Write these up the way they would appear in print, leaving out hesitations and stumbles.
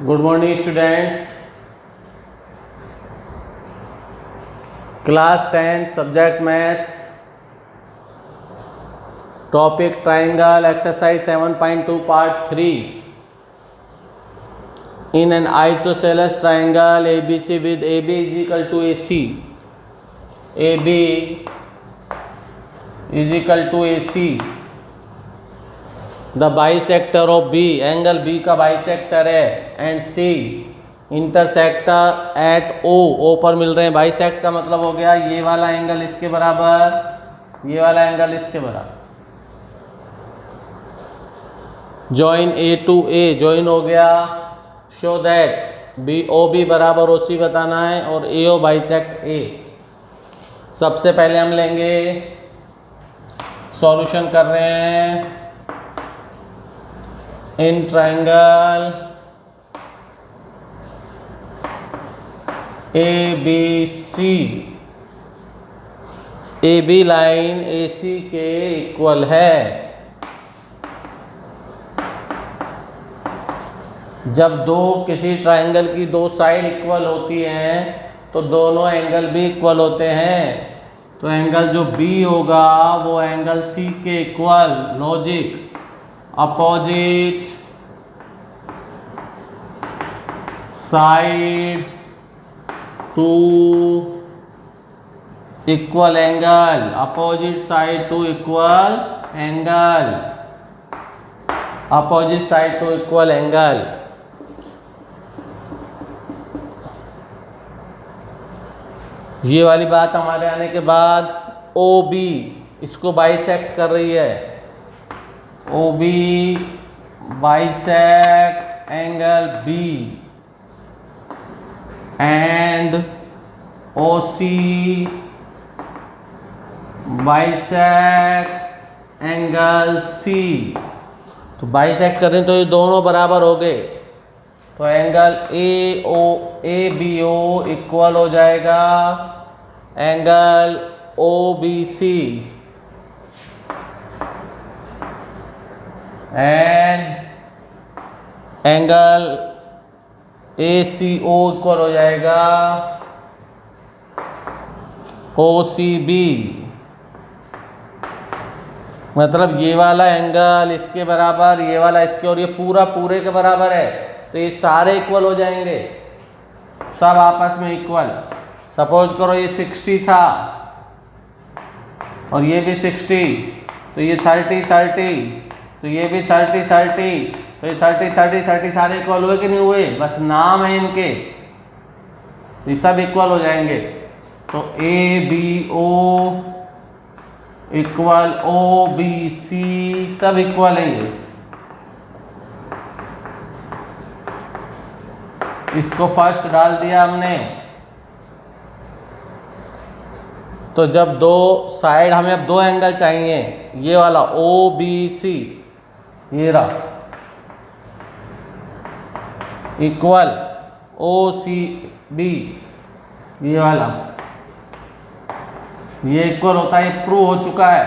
Good morning, students. Class 10 subject maths. Topic triangle, exercise 7.2 part 3. In an isosceles triangle ABC with AB is equal to AC. AB is equal to AC. The bisector of B, angle B का bisector है, and C intersector at O, O पर मिल रहे हैं। Bisect का मतलब हो गया ये वाला एंगल इसके बराबर, ये वाला एंगल इसके बराबर। Join A to A, join हो गया। Show that B O B बराबर ओ सी बताना है और ए ओ बाइसेक्ट ए। सबसे पहले हम लेंगे, सॉल्यूशन कर रहे हैं। In triangle A B C, A B line A C के इक्वल है। जब किसी ट्रायंगल की दो साइड इक्वल होती हैं तो दोनों एंगल भी इक्वल होते हैं। तो एंगल जो बी होगा वो एंगल सी के equal, logic opposite side to equal angle, opposite side to equal angle, opposite side to equal angle. ये वाली बात हमारे आने के बाद ओ बी इसको बाइसेक्ट कर रही है। O B bisect angle B and O C bisect angle C. तो बाइसेक्ट करें तो ये दोनों बराबर हो गए, तो angle A B O equal हो जाएगा angle O B C, and angle A C O equal हो जाएगा ओ सी बी। मतलब ये वाला एंगल इसके बराबर, ये वाला इसके, और ये पूरा पूरे के बराबर है, तो ये सारे इक्वल हो जाएंगे, सब आपस में इक्वल। सपोज करो ये 60 था और ये भी 60, तो ये 30, तो ये भी 30, तो ये 30 सारे इक्वल हुए कि नहीं हुए? बस नाम है इनके, ये सब इक्वल हो जाएंगे। तो A B O equal O B C, सब इक्वल है ये। इसको फर्स्ट डाल दिया हमने। तो जब दो साइड, हमें अब दो एंगल चाहिए, ये वाला ओ बी सी, ये रहा इक्वल ओ सी बी, ये वाला, ये इक्वल होता है, प्रूव हो चुका है।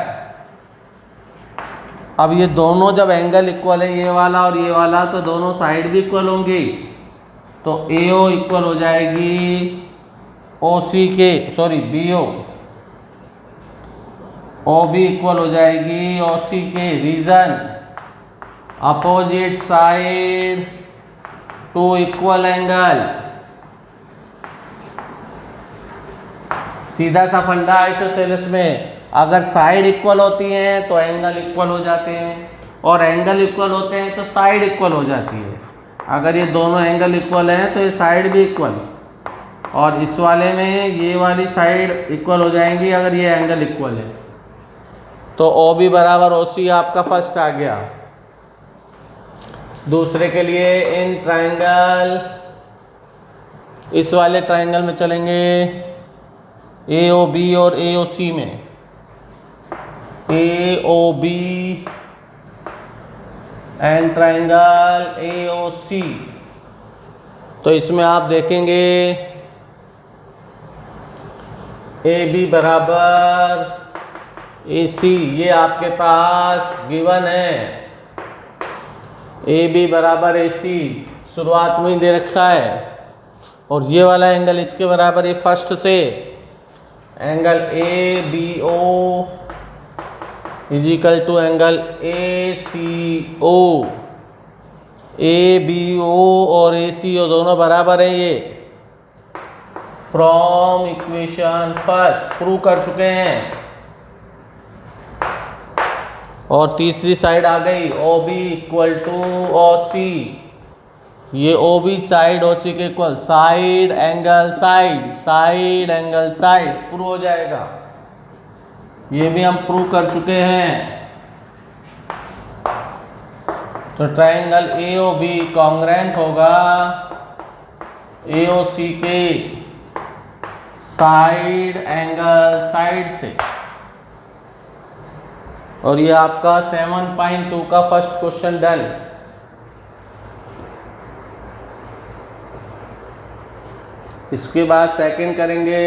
अब ये दोनों जब एंगल इक्वल है, ये वाला और ये वाला, तो दोनों साइड भी इक्वल होंगी। तो ए ओ इक्वल हो जाएगी ओ सी के, sorry B O B equal हो जाएगी ओ सी के। Reason opposite side to equal angle. सीधा सा फंडा आइसोसेलेस में, अगर साइड इक्वल होती हैं तो एंगल इक्वल हो जाते हैं, और एंगल इक्वल होते हैं तो साइड इक्वल हो जाती है। अगर ये दोनं एंगल इक्वल हैं तो ये साइड भी इक्वल, और इस वाले में ये वाली साइड इक्वल हो जाएंगी अगर ये एंगल इक्वल है। तो ओ बी बराबर ओ सी आपका फर्स्ट आ गया। दूसरे के लिए इन ट्रायंगल, इस वाले ट्रायंगल में चलेंगे ए ओ बी और ए ओ सी में। A O B and triangle A O C. तो इसमें आप देखेंगे ए बी बराबर ए सी, ये आपके पास गिवन है। ए बी बराबर ए सी, शुरुआत में ही दे रखा है। और ये वाला एंगल इसके बराबर है फर्स्ट से, angle A B O is equal to angle A C O. A B O और ए सी ओ दोनों बराबर है ये, फ्रॉम इक्वेशन फर्स्ट प्रूव कर चुके हैं। और तीसरी साइड आ गई O B equal to O C, ये O B side O C के equal, side angle side, side angle side prove हो जाएगा। ये भी हम प्रूव कर चुके हैं। तो triangle A O B congruent होगा ए ओ सी के साइड एंगल साइड से। और ये आपका 7.2 का फर्स्ट क्वेश्चन डन। इसके बाद सेकंड करेंगे।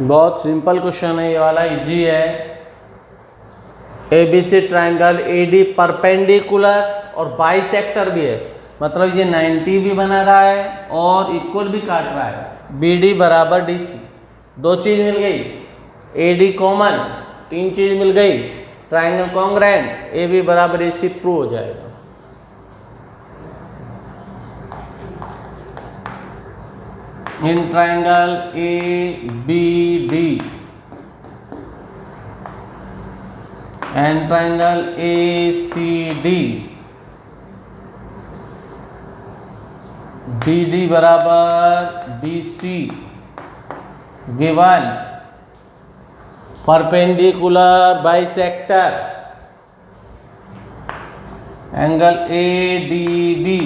बहुत सिंपल क्वेश्चन है ये वाला, इजी है। एबीसी ट्राइंगल एडी परपेंडिकुलर और बाइसेक्टर भी है, मतलब ये 90 भी बना रहा है और इक्वल भी काट रहा है। बीडी बराबर डीसी, दो चीज मिल गई। एडी कॉमन, तीन चीज मिल गई। ट्राइंगल कॉन्ग्रेंट, ए बी बराबर ए सी ट्रू हो जाएगा। In triangle A B D and triangle A C D, B D बराबर B C given perpendicular bisector angle A D B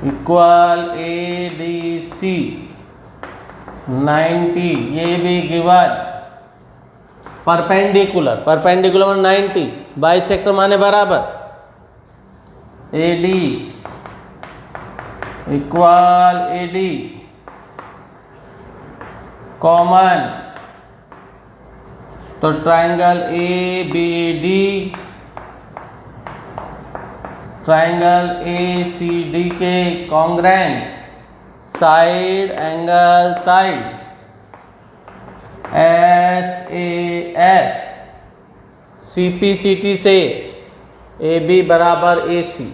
equal A D C 90, ये भी given perpendicular, perpendicular माने 90, bisector माने बराबर, A D equal A D common, तो triangle A B D triangle A C D के congruent side angle side S A S C P C T से A B बराबर A C,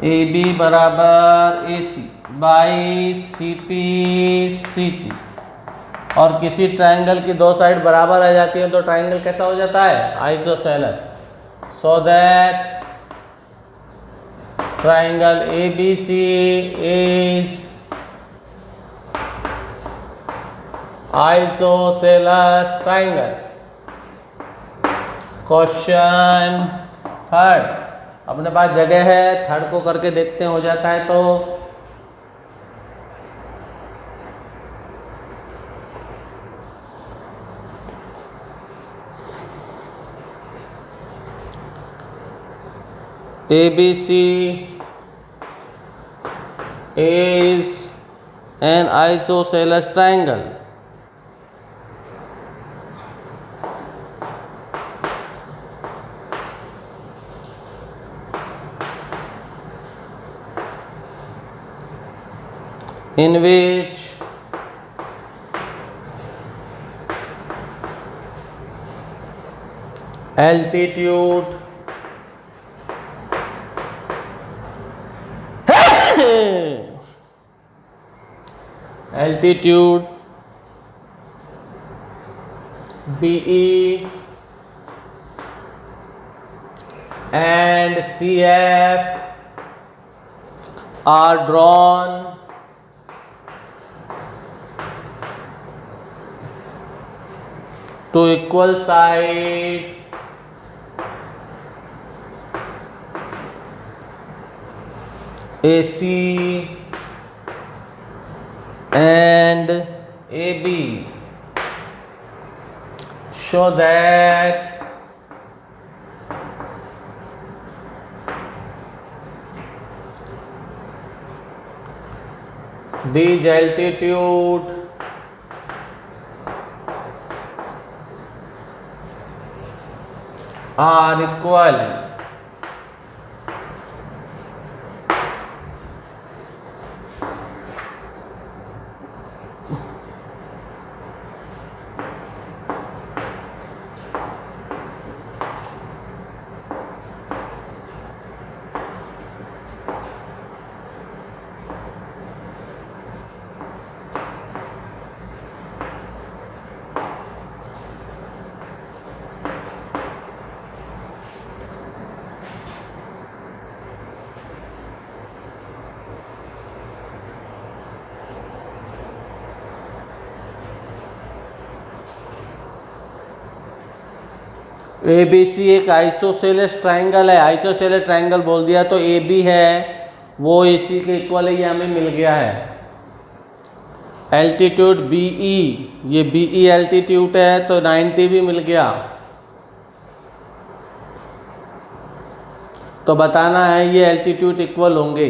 A B बराबर A C by C P C T, और किसी triangle की दो side बराबर आ जाती है तो ट्राइंगल कैसा हो जाता है? Isosceles. So that triangle A B C is isosceles triangle. Question third, अपने पास जगह है, थर्ड को करके देखते हैं हो जाता है तो। ABC is an isosceles triangle in which altitude BE and CF are drawn to equal side AC and AB, show that these altitude are equal ABC एक आइसोसेलेस ट्राइंगल है, आइसोसेलेस ट्राइंगल बोल दिया तो AB है वो AC के equal है, ये हमें मिल गया है। एल्टीट्यूड BE, ये BE एल्टीट्यूड है तो 90 भी मिल गया। तो बताना है ये एल्टीट्यूड इक्वल होंगे,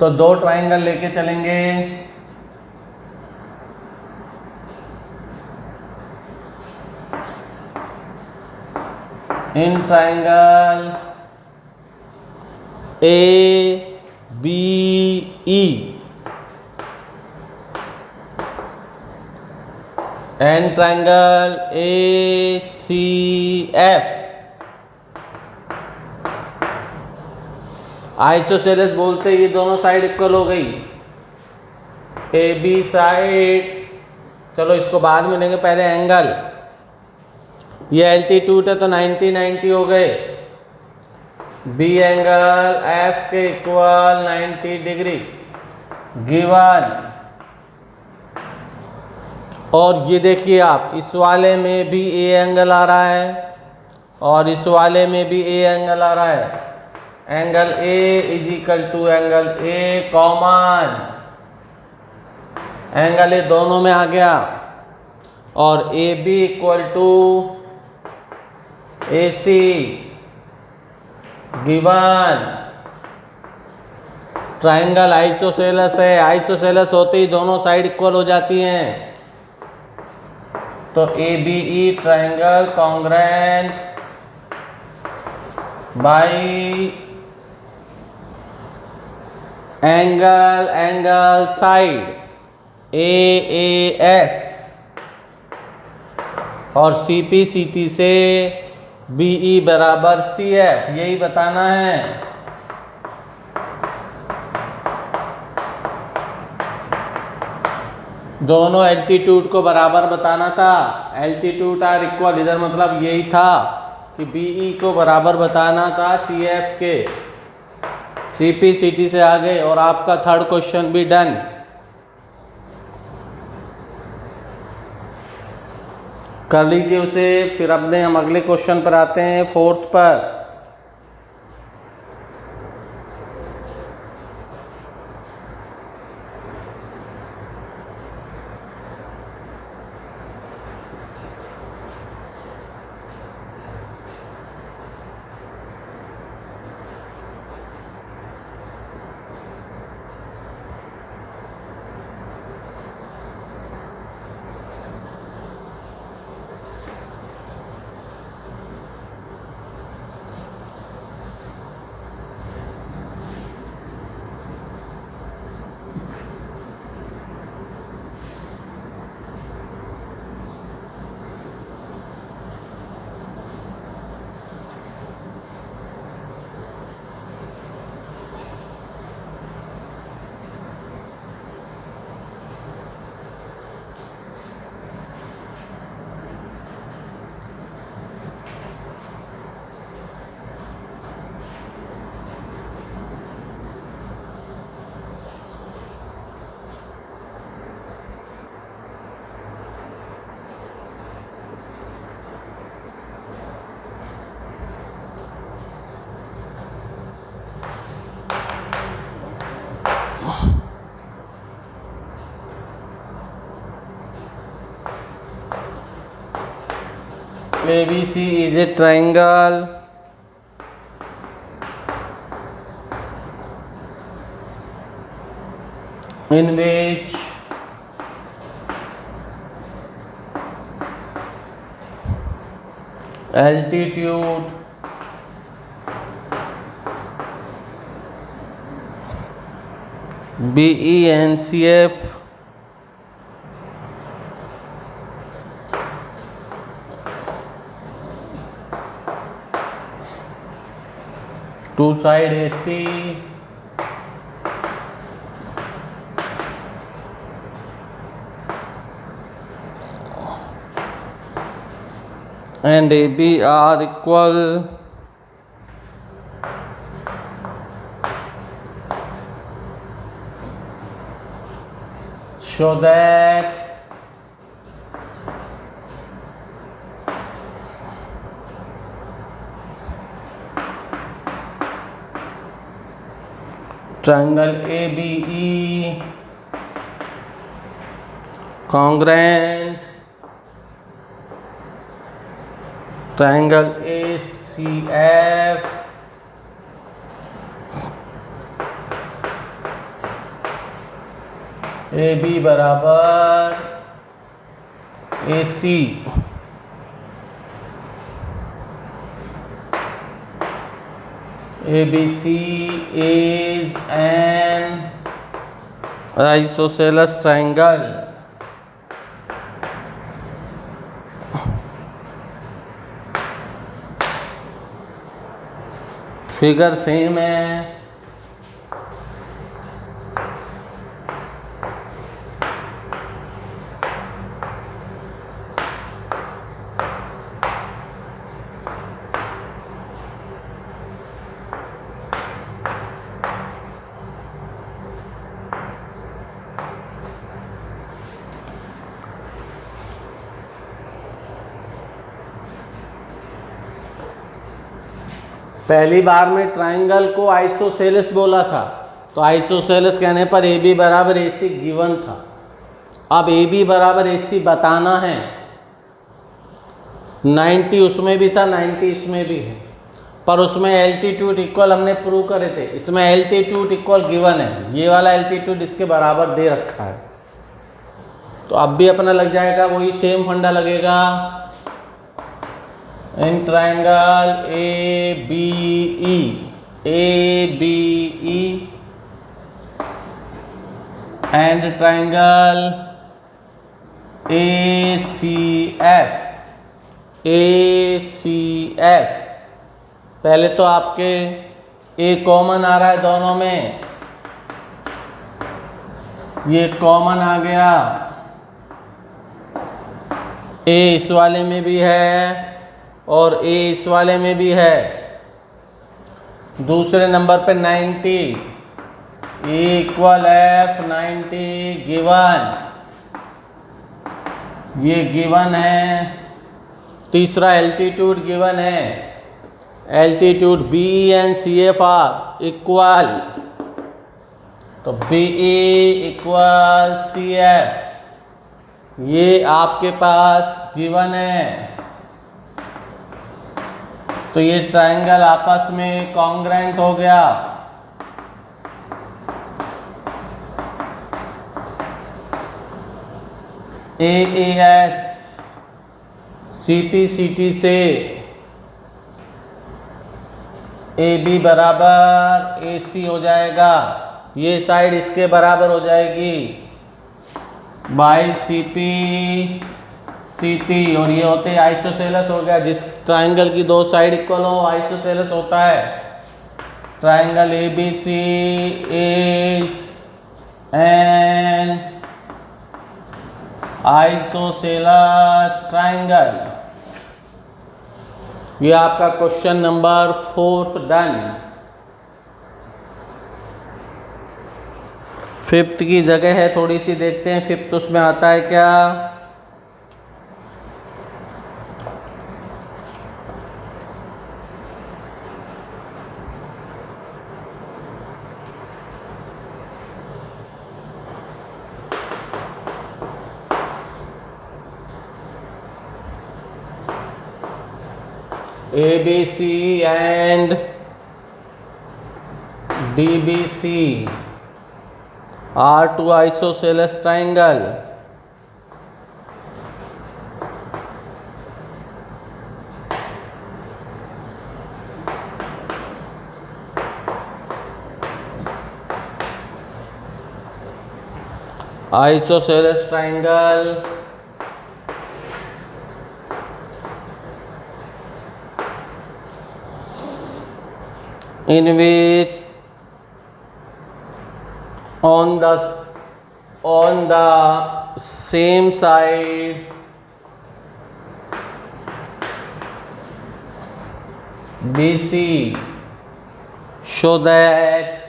तो दो ट्राइंगल लेके चलेंगे। In triangle ABE and triangle A C F, isosceles बोलते ये दोनों साइड इक्वल हो गई, ए बी साइड, चलो इसको बाद में लेंगे, पहले एंगल, ये एल्टीट्यूड है तो 90 90 हो गए, बी एंगल एफ के इक्वल 90 डिग्री गिवन। और ये देखिए आप, इस वाले में भी ए एंगल आ रहा है और इस वाले में भी ए एंगल आ रहा है, angle A is equal to angle A common, angle A दोनों में आ गया, और A B equal to A C given. Triangle isosceles है, आइसोसेलेस होते ही दोनों साइड इक्वल हो जाती हैं, तो A B E triangle congruent by angle side A S, और सी पी सी टी से बी ई बराबर सी एफ, यही बताना है। दोनों एल्टीट्यूड को बराबर बताना था, एल्टीट्यूड आर इक्वल, इधर मतलब यही था कि बी ई को बराबर बताना था सी एफ के। सी पी सी टी से आ गए और आपका थर्ड क्वेश्चन भी डन। कर लीजिए उसे, फिर अपने हम अगले क्वेश्चन पर आते हैं, फोर्थ पर। ABC is a triangle in which altitude BE and CF two side AC and AB are equal so that triangle ABE congruent triangle ACF AB बराबर AC ABC is an isosceles triangle figure C में पहली बार में triangle को isosceles बोला था, तो isosceles कहने पर ए बी बराबर ए सी गिवन था। अब ए बी बराबर ए सी बताना है। 90 उसमें भी था, 90 इसमें भी है, पर उसमें एल्टीट्यूड इक्वल हमने प्रूव करे थे, इसमें एल्टीट्यूड इक्वल गिवन है। ये वाला एल्टीट्यूड इसके बराबर दे रखा है, तो अब भी अपना लग जाएगा, वही सेम फंडा लगेगा। In triangle A B E and triangle A C F. पहले तो आपके ए कॉमन आ रहा है दोनों में, ये कॉमन आ गया, ए इस वाले में भी है और ए इस वाले में भी है। दूसरे नंबर पे 90 इक्वल एफ 90 गिवन, ये गिवन है। तीसरा एल्टीट्यूड गिवन है, altitude B and C F are equal, तो बी इक्वल सी एफ, ये आपके पास गिवन है। तो ये ट्रायंगल आपस में कॉन्ग्रेंट हो गया। AAS CPCT से AB बराबर AC हो जाएगा, ये साइड इसके बराबर हो जाएगी बाई CPCT, और ये होते आइसोसेलेस हो गया। जिस ट्रायंगल की दो साइड इक्वल हो आइसोसेलेस होता है। Triangle ABC is an isosceles triangle. ये आपका क्वेश्चन नंबर 4 डन। 5th की जगह है, थोड़ी सी देखते हैं 5th उसमें आता है क्या। ABC and DBC are two isosceles triangle. Isosceles triangle in which on the same side BC show that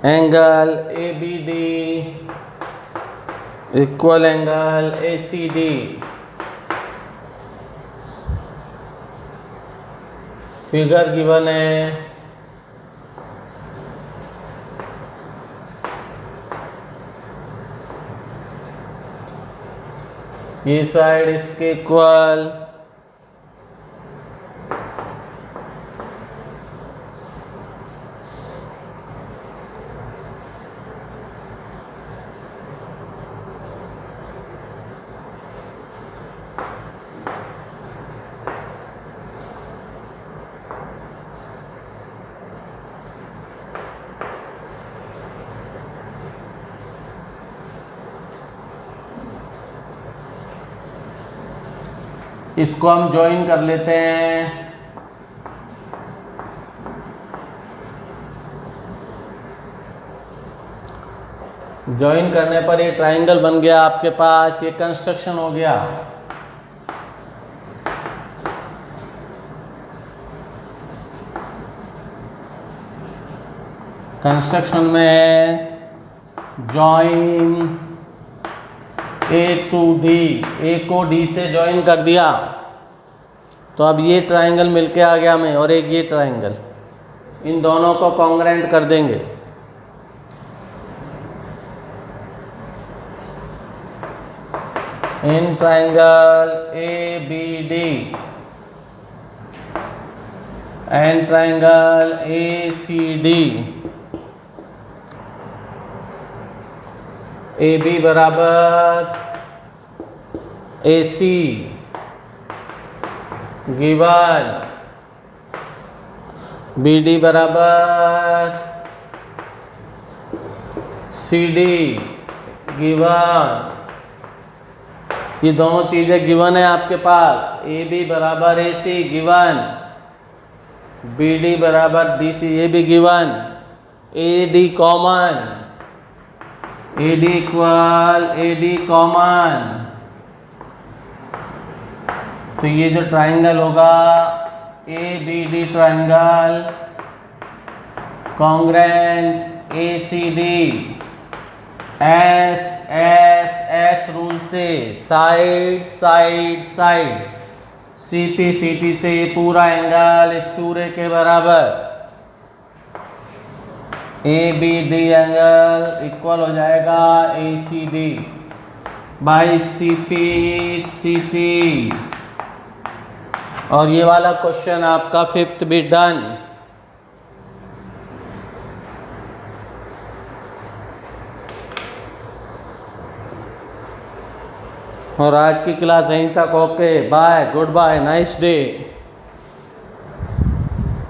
angle ABD equal angle ACD। Figure given है, ये साइड इसके इक्वल, इसको हम ज्वाइन कर लेते हैं। ज्वाइन करने पर ये ट्राइंगल बन गया आपके पास, ये कंस्ट्रक्शन हो गया। कंस्ट्रक्शन में जॉइन ए टू डी, ए को डी से ज्वाइन कर दिया तो अब ये ट्राइंगल मिलके आ गया हमें, और एक ये ट्राइंगल, इन दोनों को कॉन्ग्रेंट कर देंगे। In triangle A B D and triangle A C D, A B बराबर A C given B D बराबर सी डी गिवन। ये दोनों चीज़ें गिवन है आपके पास, ए बी बराबर A C given, B D बराबर डी सी, ये भी given, A D common, A D equal A D common. तो ये जो ट्राइंगल होगा A B D triangle congruent A C D, S S S rule से side side side, C P C T से ये पूरा एंगल इस पूरे के बराबर, A B D angle equal हो जाएगा A C D by C P C T. और ये वाला क्वेश्चन आपका 5th भी डन। और आज की क्लास यहीं तक। Okay bye, good bye, nice day.